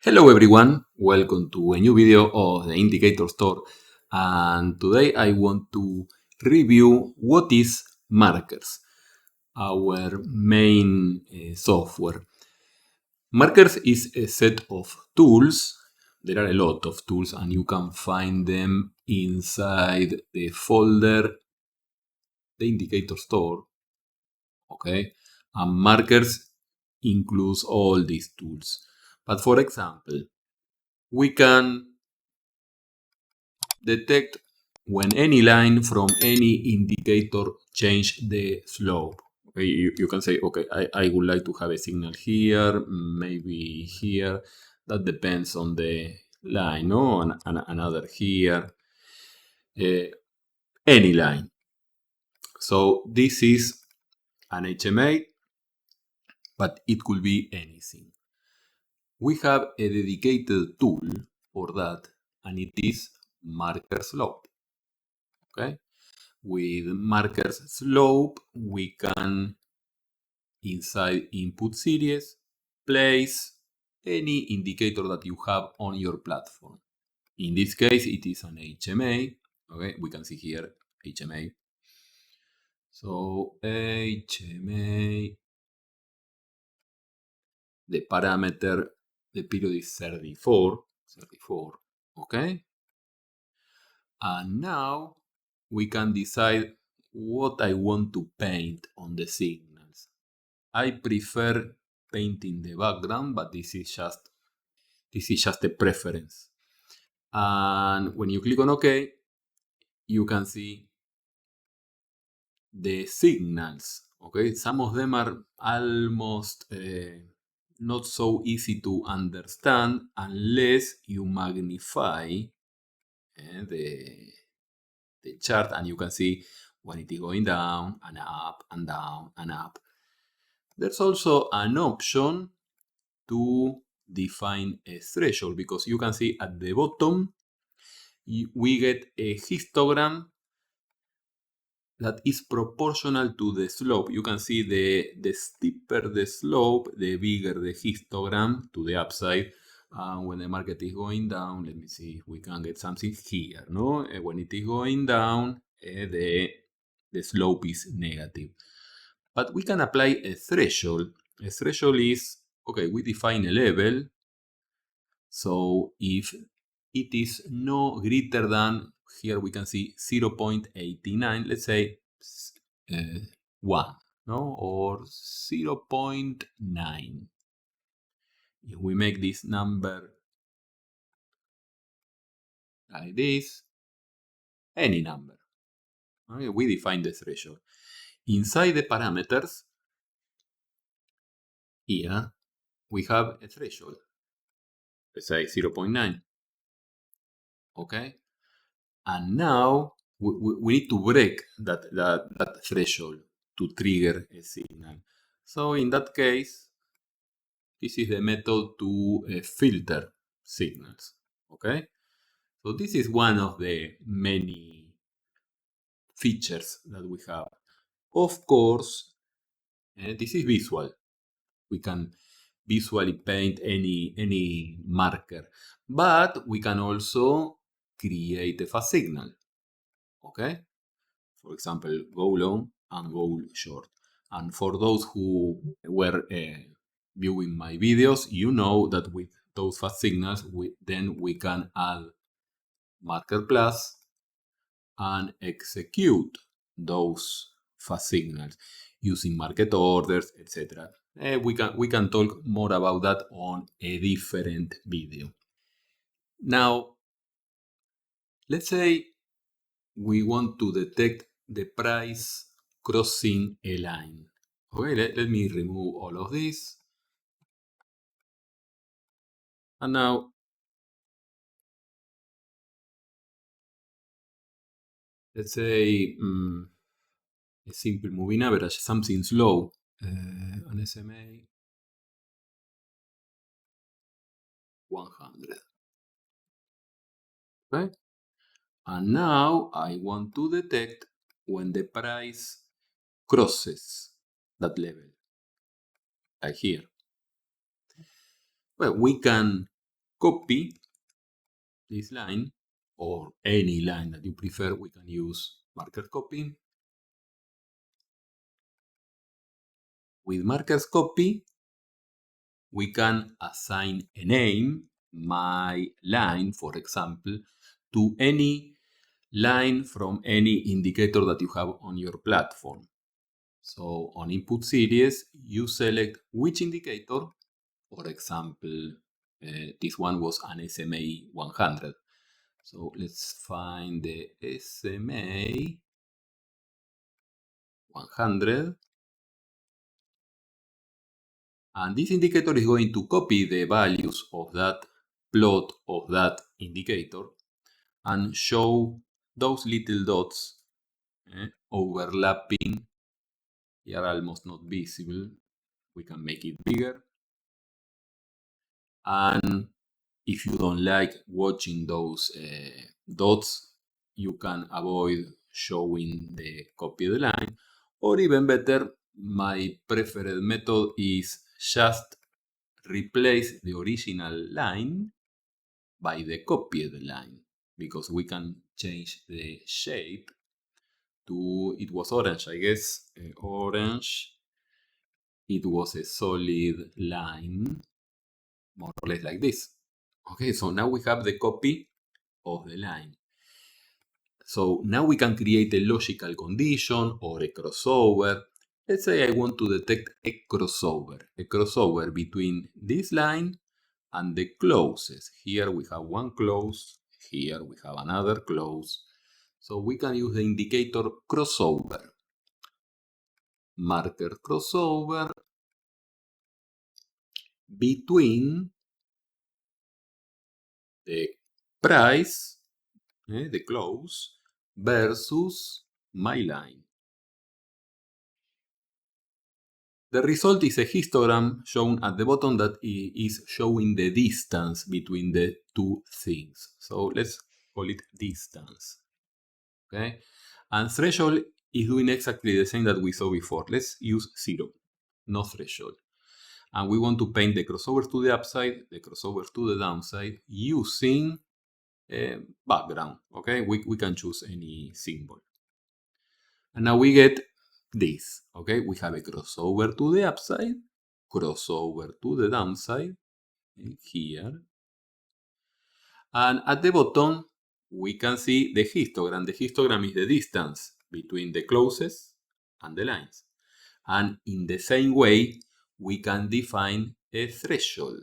Hello everyone, welcome to a new video of the Indicator Store, and today I want to review what is Markers, our main software. Markers is a set of tools. There are a lot of tools and you can find them inside the folder, the Indicator Store, okay? And Markers includes all these tools. But for example, we can detect when any line from any indicator change the slope. Okay, you can say, okay, I would like to have a signal here, maybe here. That depends on the line, no? And another here. Any line. So this is an HMA, but it could be anything. We have a dedicated tool for that, and it is marker slope. Okay. With markers slope, we can, inside input series, place any indicator that you have on your platform. In this case, it is an HMA. Okay, we can see here HMA. So HMA, the parameter, the period is 34. Okay. And now we can decide what I want to paint on the signals. I prefer painting the background, but this is just a preference. And when you click on OK, you can see the signals. Okay, some of them are almost not so easy to understand unless you magnify the chart, and you can see when it is going down and up and down and up. There's also an option to define a threshold, because you can see at the bottom we get a histogram that is proportional to the slope. You can see the steeper the slope, the bigger the histogram to the upside. When the market is going down, let me see if we can get something here. No, when it is going down, the slope is negative. But we can apply a threshold. A threshold is, okay, we define a level. So if it is no greater than, here we can see 0.89, let's say 1, no, or 0.9. If we make this number like this, any number, okay, we define the threshold. Inside the parameters, here we have a threshold. Let's say 0.9. Okay, and now we need to break that threshold to trigger a signal. So in that case, this is the method to filter signals. Okay, so this is one of the many features that we have. Of course, this is visual. We can visually paint any marker, but we can also create a fast signal. Okay, for example, go long and go short. And for those who were viewing my videos, you know that with those fast signals, then we can add marker plus and execute those fast signals using market orders, etc. We can talk more about that on a different video. Now, let's say we want to detect the price crossing a line. Okay, let me remove all of this. And now, let's say a simple moving average, something slow, an SMA 100. Okay, and now I want to detect when the price crosses that level, like here. Well, we can copy this line, or any line that you prefer. We can use marker copy. With markers copy, we can assign a name, my line, for example, to any line from any indicator that you have on your platform. So on input series, you select which indicator. For example, this one was an SMA 100. So let's find the SMA 100. And this indicator is going to copy the values of that plot of that indicator and show those little dots overlapping. They are almost not visible. We can make it bigger. And if you don't like watching those dots, you can avoid showing the copy of the line. Or even better, my preferred method is just replace the original line by the copy of the line, because we can change the shape to, it was orange, I guess, orange. It was a solid line, more or less like this. Okay, so now we have the copy of the line. So now we can create a logical condition or a crossover. Let's say I want to detect a crossover between this line and the closes. Here we have one close, here we have another close. So we can use the indicator crossover. Marker crossover between the price, the close, versus my line. The result is a histogram shown at the bottom that is showing the distance between the two things. So let's call it distance. Okay, and threshold is doing exactly the same that we saw before. Let's use 0, no threshold. And we want to paint the crossover to the upside, the crossover to the downside using a background. Okay, we can choose any symbol. And now we get this. Okay, we have a crossover to the upside, crossover to the downside here. And at the bottom, we can see the histogram. The histogram is the distance between the closes and the lines. And in the same way, we can define a threshold.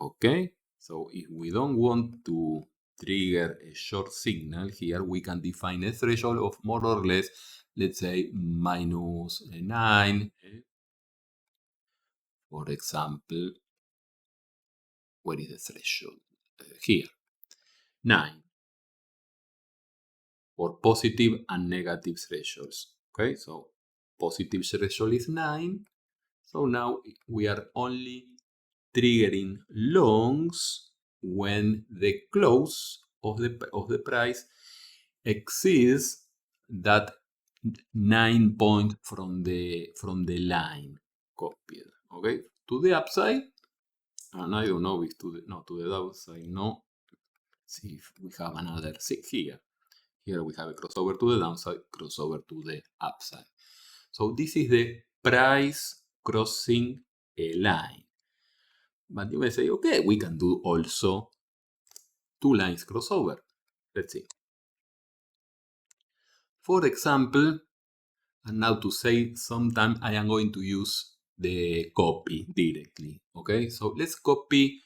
Okay, so if we don't want to trigger a short signal here, we can define a threshold of more or less, let's say, -9. For example, where is the threshold? Here, 9. For positive and negative thresholds. Okay, so positive threshold is 9. So now we are only triggering longs when the close of the price exceeds that 9 point from the line copied. Okay, to the upside, and I don't know if to the downside. No, see if we have another. See here. Here we have a crossover to the downside, crossover to the upside. So this is the price crossing a line. But you may say, okay, we can do also 2 lines crossover. Let's see. For example, and now to say sometimes I am going to use the copy directly. Okay, so let's copy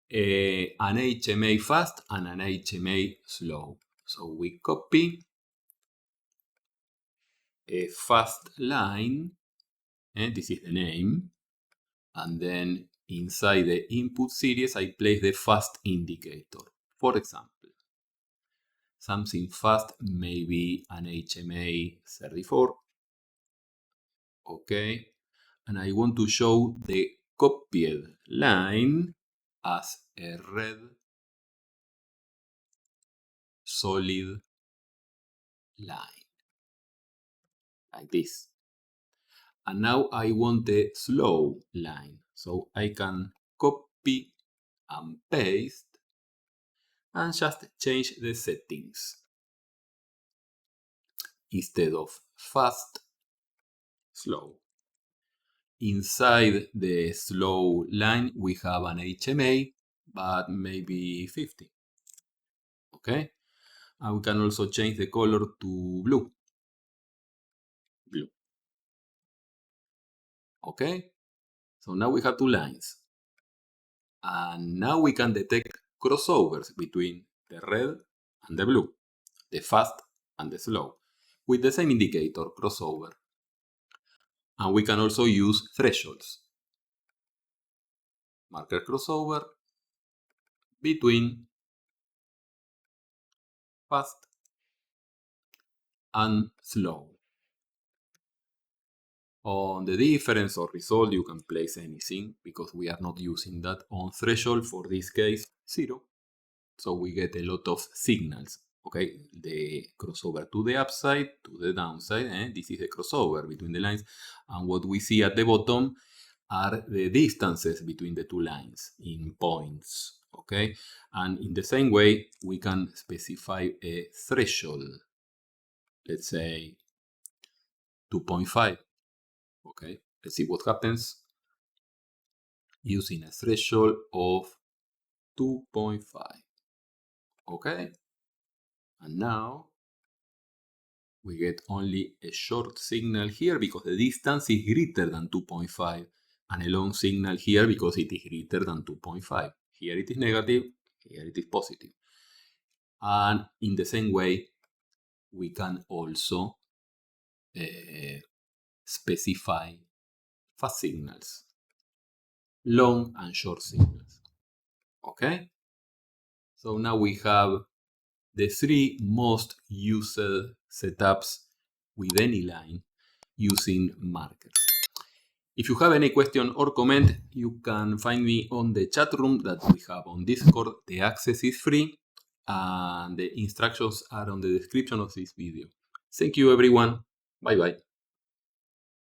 an HMA fast and an HMA slow. So we copy a fast line, and this is the name, and then inside the input series I place the fast indicator. For example, something fast, maybe an HMA 34. Okay, and I want to show the copied line as a red solid line, like this. And now I want a slow line, so I can copy and paste, and just change the settings. Instead of fast, slow. Inside the slow line, we have an HMA, but maybe 50. Okay? And we can also change the color to blue. Blue. Okay? So now we have two lines. And now we can detect crossovers between the red and the blue, the fast and the slow, with the same indicator, crossover. And we can also use thresholds. Marker crossover between fast and slow. On the difference or result, you can place anything because we are not using that. On threshold, for this case, 0. So we get a lot of signals. Okay, the crossover to the upside, to the downside. This is the crossover between the lines. And what we see at the bottom are the distances between the two lines in points. Okay, and in the same way, we can specify a threshold. Let's say 2.5. Okay, let's see what happens using a threshold of 2.5. Okay, and now we get only a short signal here because the distance is greater than 2.5, and a long signal here because it is greater than 2.5. Here it is negative, here it is positive. And in the same way, we can also specify fast signals, long and short signals. Okay? So now we have the 3 most used setups with any line using markers. If you have any question or comment, you can find me on the chat room that we have on Discord. The access is free and the instructions are on the description of this video. Thank you everyone. Bye bye.